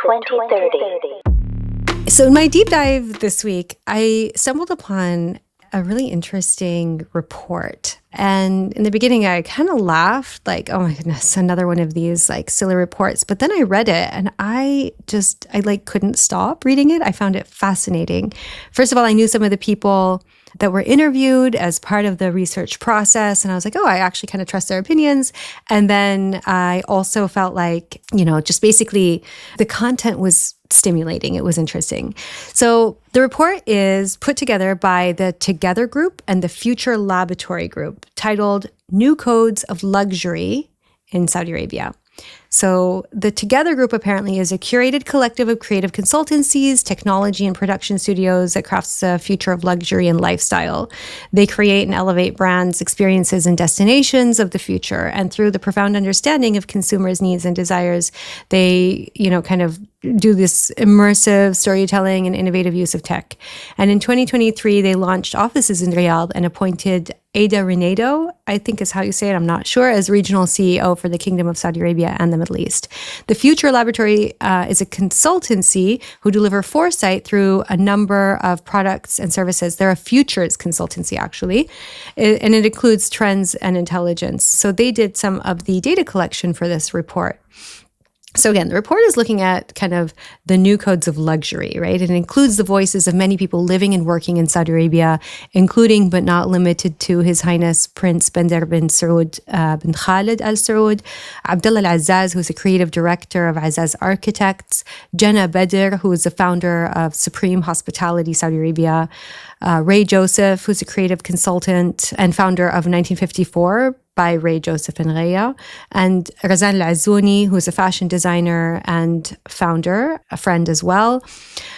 2030. So in my deep dive this week, I stumbled upon a really interesting report. And in the beginning, I kind of laughed, like, oh my goodness, another one of these like silly reports. But then I read it and I couldn't stop reading it. I found it fascinating. First of all, I knew some of the people that were interviewed as part of the research process. And I was like, oh, I actually kind of trust their opinions. And then I also felt like, just basically the content was stimulating. It was interesting. So the report is put together by the Together Group and the Future Laboratory Group, titled New Codes of Luxury in Saudi Arabia. So the Together Group apparently is a curated collective of creative consultancies, technology, and production studios that crafts the future of luxury and lifestyle. They create and elevate brands, experiences, and destinations of the future. And through the profound understanding of consumers' needs and desires, they, kind of do this immersive storytelling and innovative use of tech. And in 2023, they launched offices in Riyadh and appointed Ada Renedo, I think is how you say it, I'm not sure, as regional CEO for the Kingdom of Saudi Arabia and the Middle East. The Future Laboratory is a consultancy who deliver foresight through a number of products and services. They're a futures consultancy, actually, and it includes trends and intelligence. So they did some of the data collection for this report. So again, the report is looking at kind of the new codes of luxury, right? It includes the voices of many people living and working in Saudi Arabia, including but not limited to His Highness Prince Bandar bin Saud bin Khalid Al Saud, Abdullah Al Azzaz, who's a creative director of Azzaz Architects, Jenna Bedr, who is the founder of Supreme Hospitality Saudi Arabia, Ray Joseph, who's a creative consultant and founder of 1954 by Ray Joseph and Raya, and Razan Al-Azzouni, who is a fashion designer and founder, a friend as well,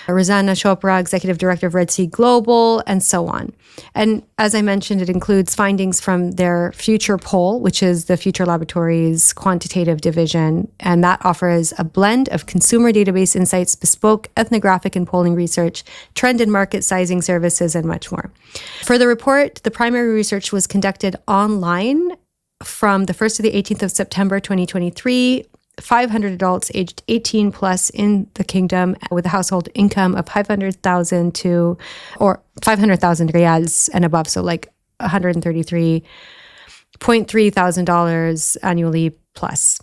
Razana Chopra, executive director of Red Sea Global, and so on. And as I mentioned, it includes findings from their Future Poll, which is the Future Laboratories quantitative division, and that offers a blend of consumer database insights, bespoke ethnographic and polling research, trend and market sizing services, and much more. For the report, the primary research was conducted online from the 1st to the 18th of September 2023, 500 adults aged 18 plus in the kingdom with a household income of 500,000 riyals and above, so like $133.3 thousand annually plus.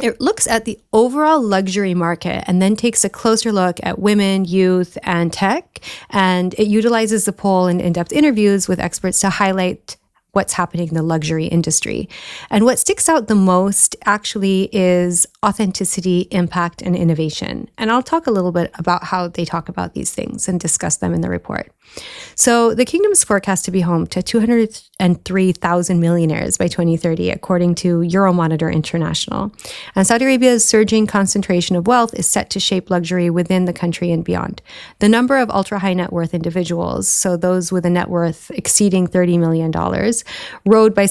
It looks at the overall luxury market and then takes a closer look at women, youth, and tech, and it utilizes the poll and in-depth interviews with experts to highlight what's happening in the luxury industry. And what sticks out the most actually is authenticity, impact, and innovation. And I'll talk a little bit about how they talk about these things and discuss them in the report. So the kingdom is forecast to be home to 203,000 millionaires by 2030, according to Euromonitor International. And Saudi Arabia's surging concentration of wealth is set to shape luxury within the country and beyond. The number of ultra-high net worth individuals, so those with a net worth exceeding $30 million, rose by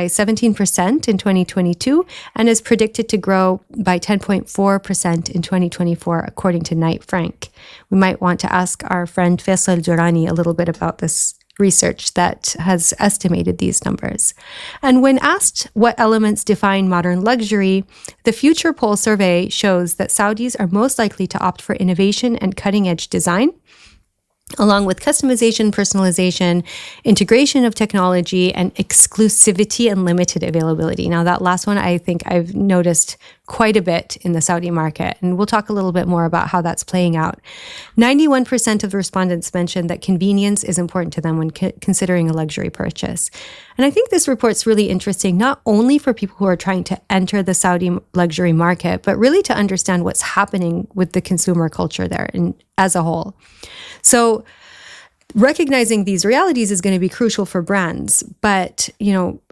17% in 2022 and is predicted to grow by 10.4% in 2024, according to Knight Frank. We might want to ask our friend Faisal Durrani a little bit about this research that has estimated these numbers. And when asked what elements define modern luxury, the Future Poll survey shows that Saudis are most likely to opt for innovation and cutting-edge design, along with customization, personalization, integration of technology, and exclusivity and limited availability. Now, that last one, I think I've noticed quite a bit in the Saudi market, and we'll talk a little bit more about how that's playing out. 91% of the respondents mentioned that convenience is important to them when considering a luxury purchase. And I think this report's really interesting, not only for people who are trying to enter the Saudi luxury market, but really to understand what's happening with the consumer culture there and as a whole. So recognizing these realities is going to be crucial for brands. But,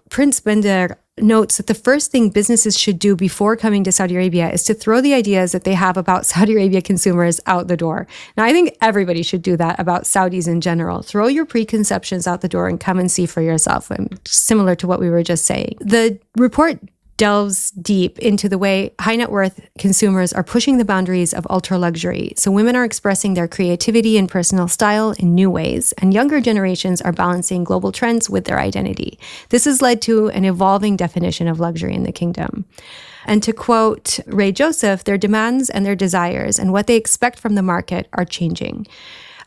Prince Bandar notes that the first thing businesses should do before coming to Saudi Arabia is to throw the ideas that they have about Saudi Arabia consumers out the door. Now, I think everybody should do that about Saudis in general. Throw your preconceptions out the door and come and see for yourself, similar to what we were just saying. The report delves deep into the way high net worth consumers are pushing the boundaries of ultra luxury. So women are expressing their creativity and personal style in new ways, and younger generations are balancing global trends with their identity. This has led to an evolving definition of luxury in the kingdom. And to quote Ray Joseph, their demands and their desires and what they expect from the market are changing.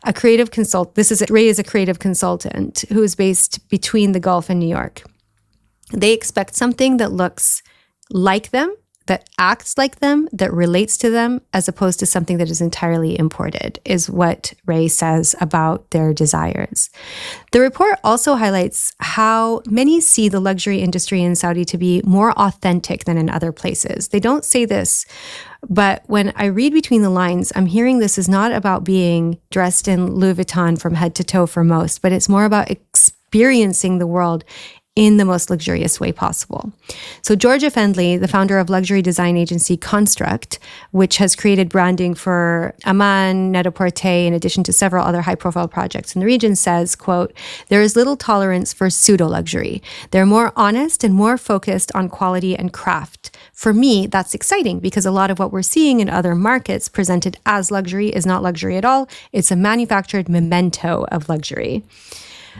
Ray is a creative consultant who is based between the Gulf and New York. They expect something that looks like them, that acts like them, that relates to them, as opposed to something that is entirely imported, is what Ray says about their desires. The report also highlights how many see the luxury industry in Saudi to be more authentic than in other places. They don't say this, but when I read between the lines, I'm hearing this is not about being dressed in Louis Vuitton from head to toe for most, but it's more about experiencing the world in the most luxurious way possible. So Georgia Fendley, the founder of luxury design agency Construct, which has created branding for Amman, Net-a-Porter, in addition to several other high-profile projects in the region, says, quote, "There is little tolerance for pseudo-luxury. They're more honest and more focused on quality and craft. For me, that's exciting because a lot of what we're seeing in other markets presented as luxury is not luxury at all. It's a manufactured memento of luxury."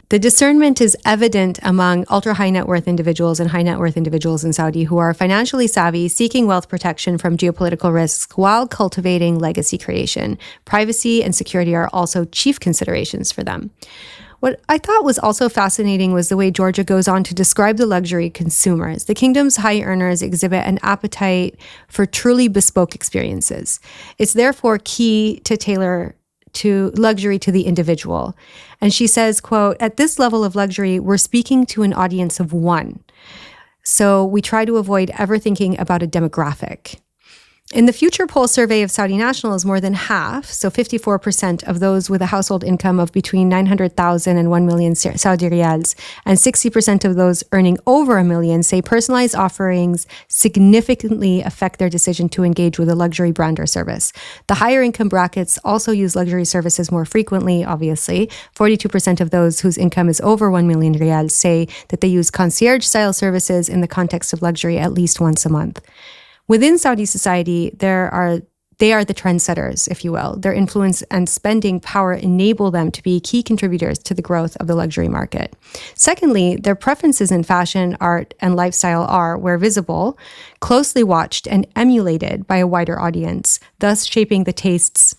The discernment is evident among ultra-high net worth individuals and high net worth individuals in Saudi who are financially savvy, seeking wealth protection from geopolitical risks while cultivating legacy creation. Privacy and security are also chief considerations for them. What I thought was also fascinating was the way Georgia goes on to describe the luxury consumers. The kingdom's high earners exhibit an appetite for truly bespoke experiences. It's therefore key to tailor to luxury to the individual. And she says, quote, "At this level of luxury, we're speaking to an audience of one. So we try to avoid ever thinking about a demographic." In the Future Poll survey of Saudi nationals, more than half, so 54% of those with a household income of between 900,000 and 1 million Saudi riyals, and 60% of those earning over $1 million say personalized offerings significantly affect their decision to engage with a luxury brand or service. The higher income brackets also use luxury services more frequently, obviously. 42% of those whose income is over 1 million riyals say that they use concierge-style services in the context of luxury at least once a month. Within Saudi society, they are the trendsetters, if you will. Their influence and spending power enable them to be key contributors to the growth of the luxury market. Secondly, their preferences in fashion, art, and lifestyle are, where visible, closely watched and emulated by a wider audience, thus shaping the tastes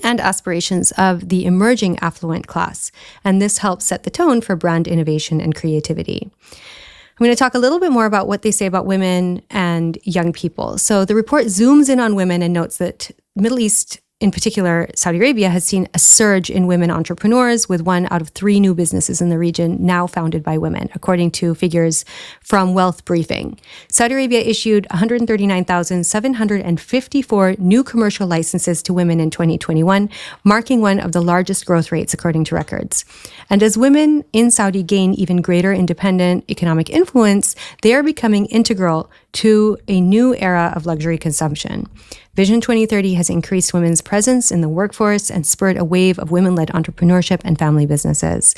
and aspirations of the emerging affluent class. And this helps set the tone for brand innovation and creativity. I'm going to talk a little bit more about what they say about women and young people. So the report zooms in on women and notes that Middle East, in particular, Saudi Arabia, has seen a surge in women entrepreneurs, with 1 out of 3 new businesses in the region now founded by women, according to figures from Wealth Briefing. Saudi Arabia issued 139,754 new commercial licenses to women in 2021, marking one of the largest growth rates according to records. And as women in Saudi gain even greater independent economic influence, they are becoming integral to a new era of luxury consumption. Vision 2030 has increased women's presence in the workforce and spurred a wave of women-led entrepreneurship and family businesses.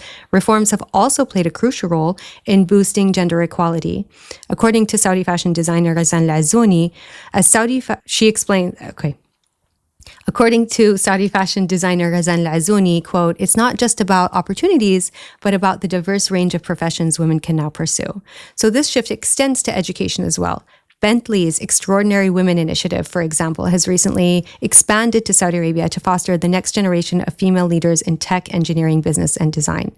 According to Saudi fashion designer Ghazan Al-Azzouni, According to Saudi fashion designer Ghazan Al-Azzouni, quote, "It's not just about opportunities, but about the diverse range of professions women can now pursue." So this shift extends to education as well. Bentley's Extraordinary Women Initiative, for example, has recently expanded to Saudi Arabia to foster the next generation of female leaders in tech, engineering, business, and design.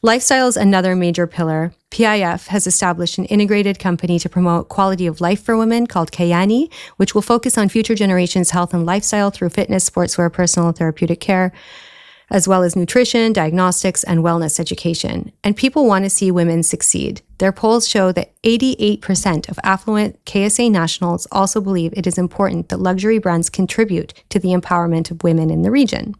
Lifestyle is another major pillar. PIF has established an integrated company to promote quality of life for women called Kayani, which will focus on future generations' health and lifestyle through fitness, sportswear, personal and therapeutic care, as well as nutrition, diagnostics, and wellness education. And people want to see women succeed. Their polls show that 88% of affluent KSA nationals also believe it is important that luxury brands contribute to the empowerment of women in the region.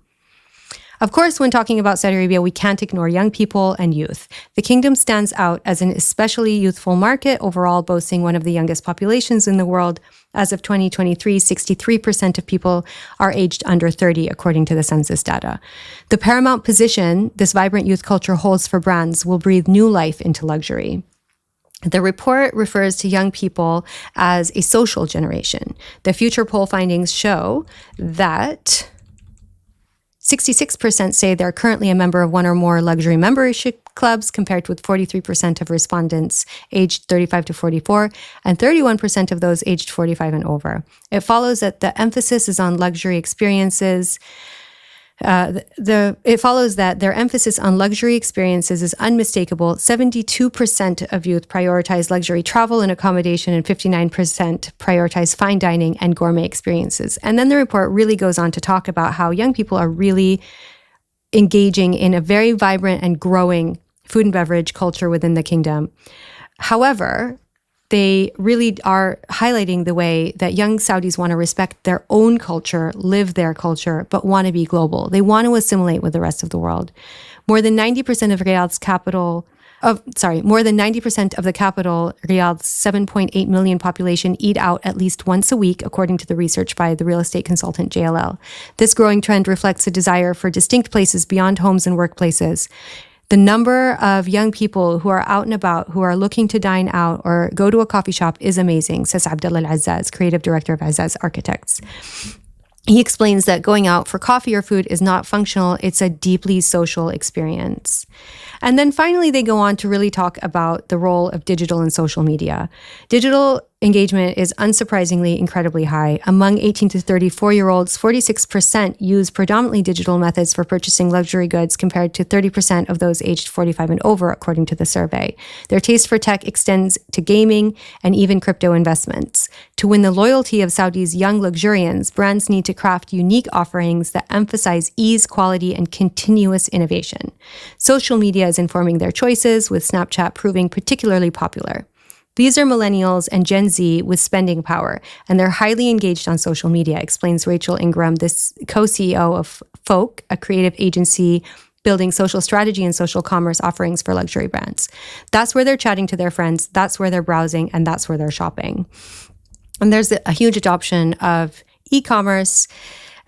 Of course, when talking about Saudi Arabia, we can't ignore young people and youth. The kingdom stands out as an especially youthful market, overall boasting one of the youngest populations in the world. As of 2023, 63% of people are aged under 30, according to the census data. The paramount position this vibrant youth culture holds for brands will breathe new life into luxury. The report refers to young people as a social generation. The future poll findings show that 66% say they're currently a member of one or more luxury membership clubs, compared with 43% of respondents aged 35 to 44 and 31% of those aged 45 and over. It follows that the emphasis is on luxury experiences. It follows that their emphasis on luxury experiences is unmistakable. 72% of youth prioritize luxury travel and accommodation, and 59% prioritize fine dining and gourmet experiences. And then the report really goes on to talk about how young people are really engaging in a very vibrant and growing food and beverage culture within the kingdom. However, they really are highlighting the way that young Saudis want to respect their own culture, live their culture, but want to be global. They want to assimilate with the rest of the world. More than 90% of Riyadh's Riyadh's 7.8 million population eat out at least once a week, according to the research by the real estate consultant JLL. This growing trend reflects a desire for distinct places beyond homes and workplaces. The number of young people who are out and about, who are looking to dine out or go to a coffee shop is amazing, says Abdullah Al-Azzaz, creative director of Azzaz Architects. He explains that going out for coffee or food is not functional, it's a deeply social experience. And then finally, they go on to really talk about the role of digital and social media. Digital engagement is unsurprisingly incredibly high. Among 18 to 34-year-olds, 46% use predominantly digital methods for purchasing luxury goods, compared to 30% of those aged 45 and over, according to the survey. Their taste for tech extends to gaming and even crypto investments. To win the loyalty of Saudi's young luxurians, brands need to craft unique offerings that emphasize ease, quality, and continuous innovation. Social media is informing their choices, with Snapchat proving particularly popular. These are millennials and Gen Z with spending power, and they're highly engaged on social media, explains Rachel Ingram, this co-CEO of Folk, a creative agency building social strategy and social commerce offerings for luxury brands. That's where they're chatting to their friends, that's where they're browsing, and that's where they're shopping. And there's a huge adoption of e-commerce,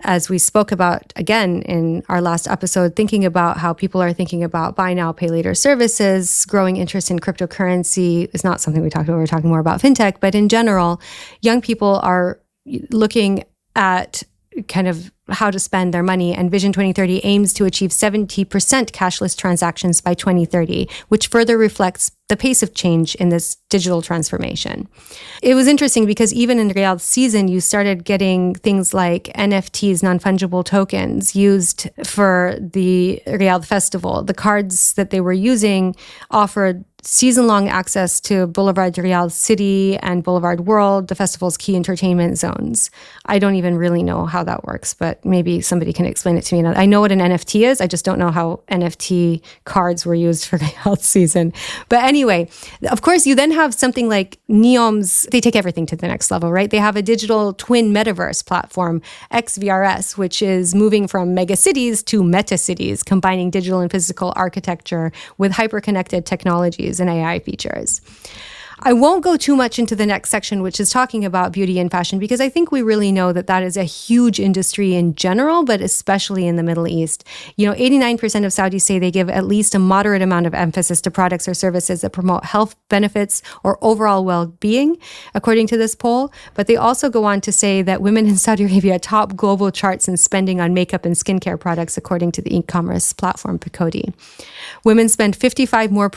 as we spoke about again in our last episode, thinking about how people are thinking about buy now, pay later services. Growing interest in cryptocurrency is not something we talked about. We're talking more about fintech, but in general, young people are looking at kind of how to spend their money, and Vision 2030 aims to achieve 70% cashless transactions by 2030, which further reflects the pace of change in this digital transformation. It was interesting because even in Riyadh season, you started getting things like NFTs, non-fungible tokens, used for the Riyadh festival. The cards that they were using offered season-long access to Boulevard Riyadh City and Boulevard World, the festival's key entertainment zones. I don't even really know how that works, but maybe somebody can explain it to me. I know what an NFT is. I just don't know how NFT cards were used for Riyadh season. But anyway, of course, you then have something like Neom's. They take everything to the next level, right? They have a digital twin metaverse platform, XVRS, which is moving from mega cities to meta cities, combining digital and physical architecture with hyper-connected technologies and AI features. I won't go too much into the next section, which is talking about beauty and fashion, because I think we really know that that is a huge industry in general, but especially in the Middle East. 89% of Saudis say they give at least a moderate amount of emphasis to products or services that promote health benefits or overall well-being, according to this poll. But they also go on to say that women in Saudi Arabia top global charts in spending on makeup and skincare products, according to the e-commerce platform Picodi. Women spend 55% more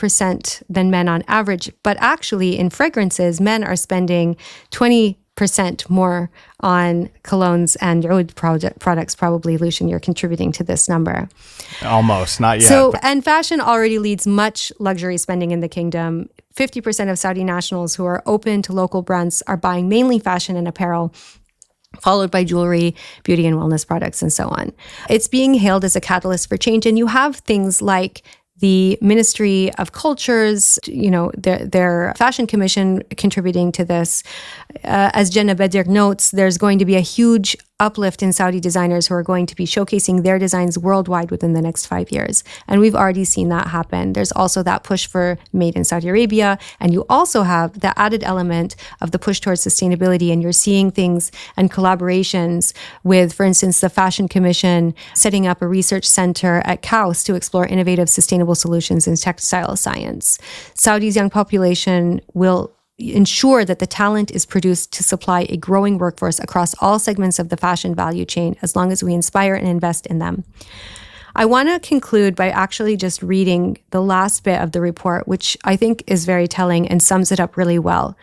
than men on average, but actually in fragrances, men are spending 20% more on colognes and oud products. Probably, Lucien, you're contributing to this number. Almost, not yet. And fashion already leads much luxury spending in the kingdom. 50% of Saudi nationals who are open to local brands are buying mainly fashion and apparel, followed by jewelry, beauty and wellness products, and so on. It's being hailed as a catalyst for change. And you have things like the Ministry of Cultures, their fashion commission contributing to this. As Jenna Bedir notes, there's going to be a huge uplift in Saudi designers who are going to be showcasing their designs worldwide within the next 5 years. And we've already seen that happen. There's also that push for made in Saudi Arabia. And you also have the added element of the push towards sustainability. And you're seeing things and collaborations with, for instance, the Fashion Commission setting up a research center at KAUS to explore innovative, sustainable solutions in textile science. Saudi's young population will ensure that the talent is produced to supply a growing workforce across all segments of the fashion value chain, as long as we inspire and invest in them. I want to conclude by actually just reading the last bit of the report, which I think is very telling and sums it up really well.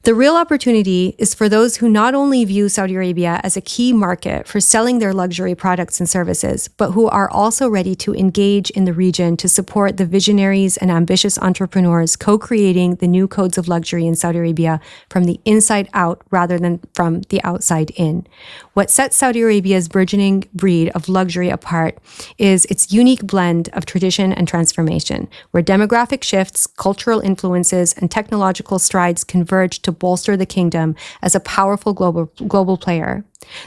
The real opportunity is for those who not only view Saudi Arabia as a key market for selling their luxury products and services, but who are also ready to engage in the region to support the visionaries and ambitious entrepreneurs co-creating the new codes of luxury in Saudi Arabia from the inside out rather than from the outside in. What sets Saudi Arabia's burgeoning breed of luxury apart is its unique blend of tradition and transformation, where demographic shifts, cultural influences, and technological strides converge to bolster the kingdom as a powerful global player.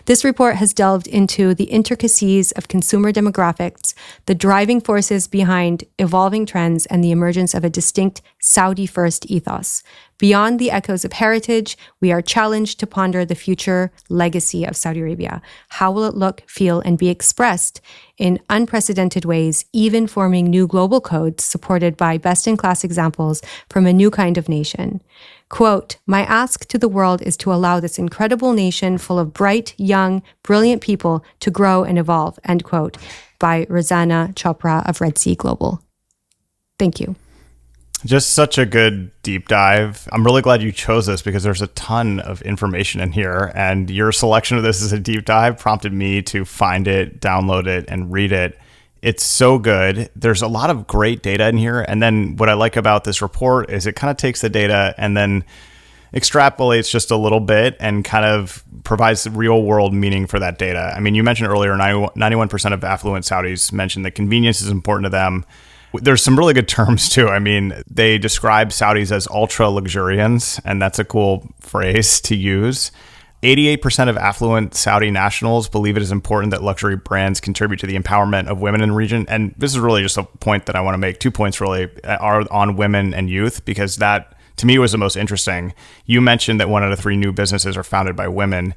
This report has delved into the intricacies of consumer demographics, the driving forces behind evolving trends, and the emergence of a distinct Saudi-first ethos. Beyond the echoes of heritage, we are challenged to ponder the future legacy of Saudi Arabia. How will it look, feel, and be expressed in unprecedented ways, even forming new global codes supported by best-in-class examples from a new kind of nation? Quote, "My ask to the world is to allow this incredible nation full of bright, young, brilliant people to grow and evolve," end quote, by Rosanna Chopra of Red Sea Global. Thank you. Just such a good deep dive. I'm really glad you chose this because there's a ton of information in here, and your selection of this as a deep dive prompted me to find it, download it, and read it. It's so good. There's a lot of great data in here. And then what I like about this report is it kind of takes the data and then extrapolates just a little bit and kind of provides real world meaning for that data. I mean, you mentioned earlier, 91% of affluent Saudis mentioned that convenience is important to them. There's some really good terms too. I mean, they describe Saudis as ultra luxurians, and that's a cool phrase to use. 88% of affluent Saudi nationals believe it is important that luxury brands contribute to the empowerment of women in the region. And this is really just a point that I want to make. 2 points really are on women and youth, because that, to me, was the most interesting. You mentioned that 1 out of 3 new businesses are founded by women.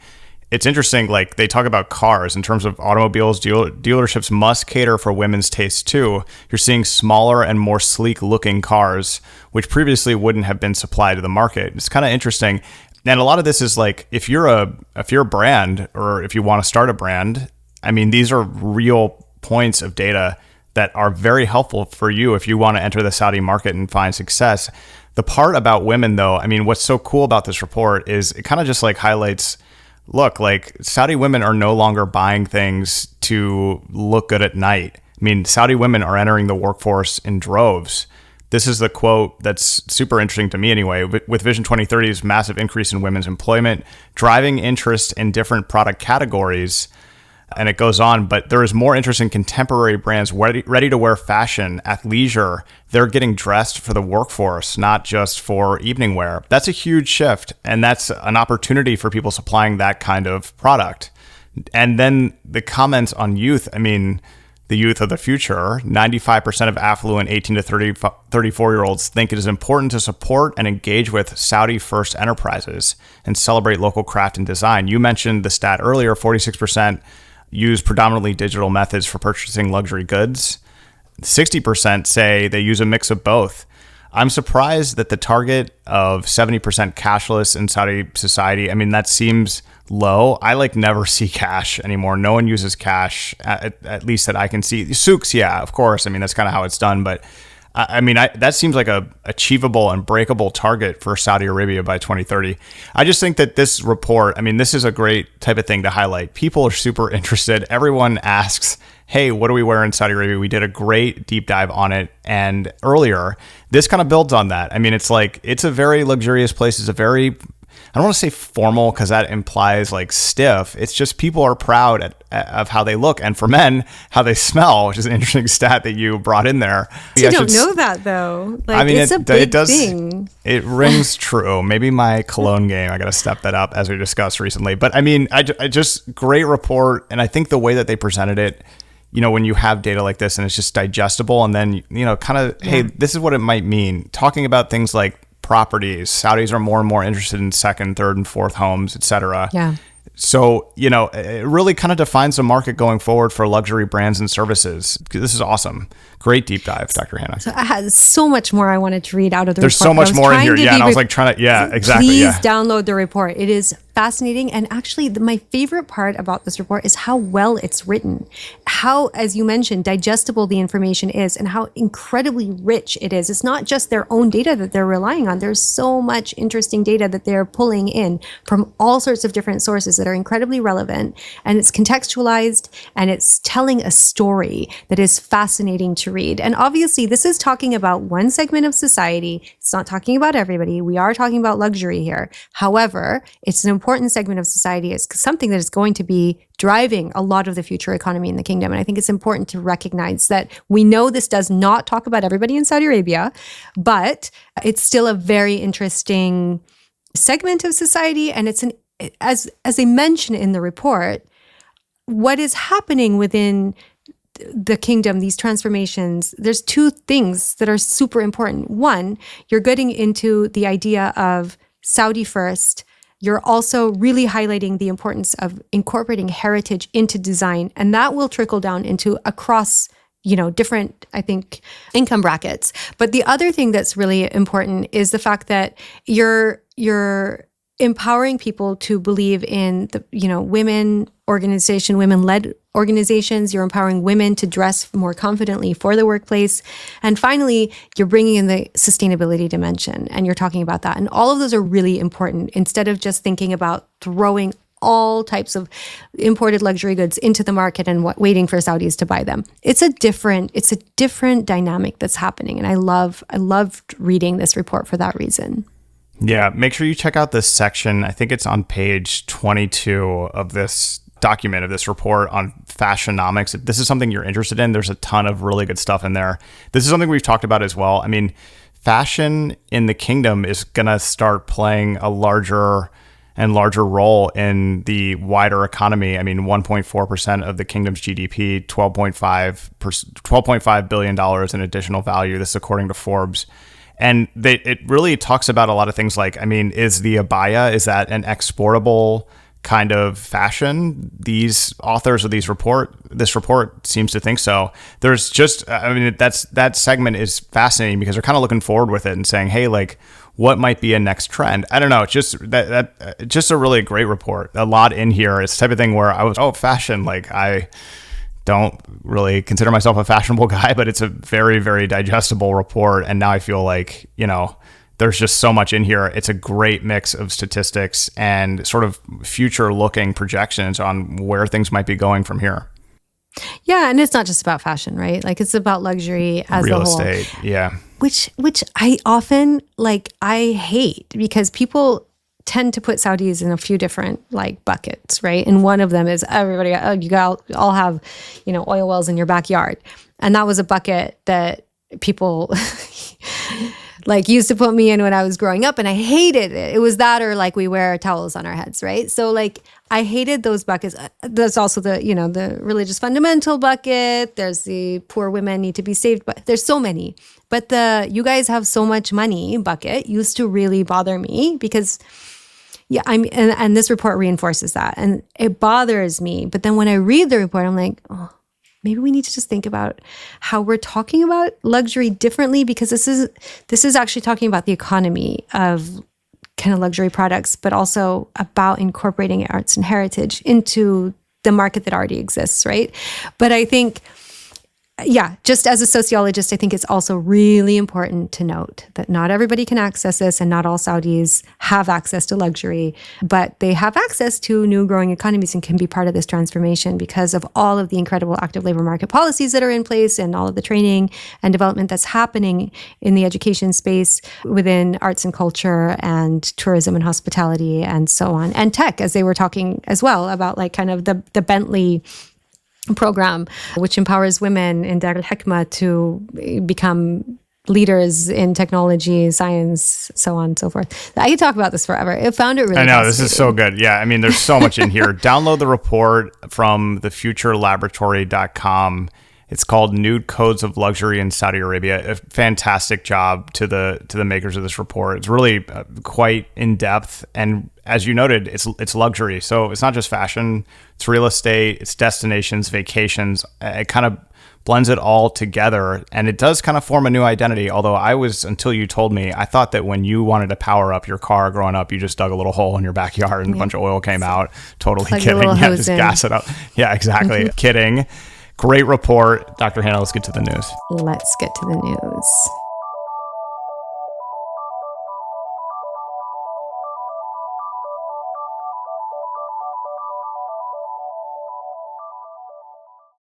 It's interesting, like they talk about cars in terms of automobiles, dealerships must cater for women's tastes too. You're seeing smaller and more sleek looking cars, which previously wouldn't have been supplied to the market. It's kind of interesting. And a lot of this is like, if you're a brand, or if you want to start a brand, I mean, these are real points of data that are very helpful for you if you want to enter the Saudi market and find success. The part about women though, I mean, what's so cool about this report is it kind of just like highlights, look, like Saudi women are no longer buying things to look good at night. I mean, Saudi women are entering the workforce in droves. This is the quote that's super interesting to me anyway. With Vision 2030's massive increase in women's employment, driving interest in different product categories, and it goes on, but there is more interest in contemporary brands ready to wear fashion, athleisure. They're getting dressed for the workforce, not just for evening wear. That's a huge shift, and that's an opportunity for people supplying that kind of product. And then the comments on youth, I mean, the youth of the future, 95% of affluent 18 to 34-year-olds think it is important to support and engage with Saudi-first enterprises and celebrate local craft and design. You mentioned the stat earlier, 46% use predominantly digital methods for purchasing luxury goods. 60% say they use a mix of both. I'm surprised that the target of 70% cashless in Saudi society, I mean, that seems low. I like never see cash anymore. No one uses cash, at least that I can see. Souks, yeah, of course. I mean, that's kind of how it's done. But I mean, that seems like a achievable and breakable target for Saudi Arabia by 2030. I just think that this report, I mean, this is a great type of thing to highlight. People are super interested. Everyone asks, hey, what do we wear in Saudi Arabia? We did a great deep dive on it. And earlier, this kind of builds on that. I mean, it's like, it's a very luxurious place. It's a very I don't want to say formal because that implies like stiff. It's just people are proud of how they look, and for men, how they smell, which is an interesting stat that you brought in there. You don't know that though. Like, I mean, it's a big thing. It rings true. Maybe my cologne game, I got to step that up as we discussed recently. But I mean, I just great report. And I think the way that they presented it, when you have data like this and it's just digestible, and then, kind of, hey, this is what it might mean. Talking about things like properties. Saudis are more and more interested in second, third, and fourth homes, et cetera. Yeah. So, it really kind of defines the market going forward for luxury brands and services. This is awesome. Great deep dive, Dr. Hanaa. So I had so much more I wanted to read out of the There's report. so much more in here. Yeah, and I was like trying to, exactly. Please download the report. It is fascinating. And actually, my favorite part about this report is how well it's written. How, as you mentioned, digestible the information is and how incredibly rich it is. It's not just their own data that they're relying on. There's so much interesting data that they're pulling in from all sorts of different sources that are incredibly relevant. And it's contextualized and it's telling a story that is fascinating to read. And obviously, this is talking about one segment of society. It's not talking about everybody. We are talking about luxury here. However, it's an important segment of society. It's something that is going to be driving a lot of the future economy in the kingdom. And I think it's important to recognize that we know this does not talk about everybody in Saudi Arabia, but it's still a very interesting segment of society. And it's as they mention in the report, what is happening within the kingdom, these transformations, there's two things that are super important. One, you're getting into the idea of Saudi first. You're also really highlighting the importance of incorporating heritage into design, and that will trickle down into across, different, I think, income brackets. But the other thing that's really important is the fact that you're empowering people to believe in the, women-led organizations. You're empowering women to dress more confidently for the workplace. And finally, you're bringing in the sustainability dimension, and you're talking about that. And all of those are really important instead of just thinking about throwing all types of imported luxury goods into the market and waiting for Saudis to buy them. It's a different dynamic that's happening. And I loved reading this report for that reason. Yeah, make sure you check out this section. I think it's on page 22 of this document, of this report on fashionomics. If this is something you're interested in, there's a ton of really good stuff in there. This is something we've talked about as well. I mean, fashion in the kingdom is going to start playing a larger and larger role in the wider economy. I mean, 1.4% of the kingdom's GDP, $12.5 billion in additional value. This is according to Forbes. And it really talks about a lot of things like, I mean, is the abaya, is that an exportable kind of fashion? These authors of this report seems to think so. There's just, that segment is fascinating because they're kind of looking forward with it and saying, hey, like, what might be a next trend? I don't know. It's just just a really great report. A lot in here. It's the type of thing where I was, fashion, like I don't really consider myself a fashionable guy, but it's a very, very digestible report. And now I feel like, there's just so much in here. It's a great mix of statistics and sort of future looking projections on where things might be going from here. Yeah. And it's not just about fashion, right? Like it's about luxury as a whole. Real estate. Yeah. Which I often I hate because people tend to put Saudis in a few different buckets, right? And one of them is everybody, you all have, oil wells in your backyard. And that was a bucket that people used to put me in when I was growing up, and I hated it. It was that, or we wear towels on our heads, right? So I hated those buckets. There's also the, the religious fundamental bucket. There's the poor women need to be saved, but there's so many. But the you guys have so much money bucket used to really bother me because and this report reinforces that, and it bothers me. But then when I read the report, I'm like, oh, maybe we need to just think about how we're talking about luxury differently, because this is actually talking about the economy of kind of luxury products, but also about incorporating arts and heritage into the market that already exists, right? But I think yeah, just as a sociologist, I think it's also really important to note that not everybody can access this and not all Saudis have access to luxury, but they have access to new growing economies and can be part of this transformation because of all of the incredible active labor market policies that are in place and all of the training and development that's happening in the education space within arts and culture and tourism and hospitality and so on. And tech, as they were talking as well about like kind of the Bentley program, which empowers women in Dar al-Hikmah to become leaders in technology, science, so on and so forth. I could talk about this forever. I found it really I know, this fascinating. is so good. Yeah, I mean, there's so much in here. Download the report from thefuturelaboratory.com. It's called Nude Codes of Luxury in Saudi Arabia. A fantastic job to the makers of this report. It's really quite in depth, and as you noted, it's luxury. So it's not just fashion; it's real estate, it's destinations, vacations. It kind of blends it all together, and it does kind of form a new identity. Although until you told me, I thought that when you wanted to power up your car growing up, you just dug a little hole in your backyard and a bunch of oil came out. Totally Plug kidding. your little Yeah, hose just in. gas it up. Yeah, exactly. Kidding. Great report. Dr. Hanaa, let's get to the news. Let's get to the news.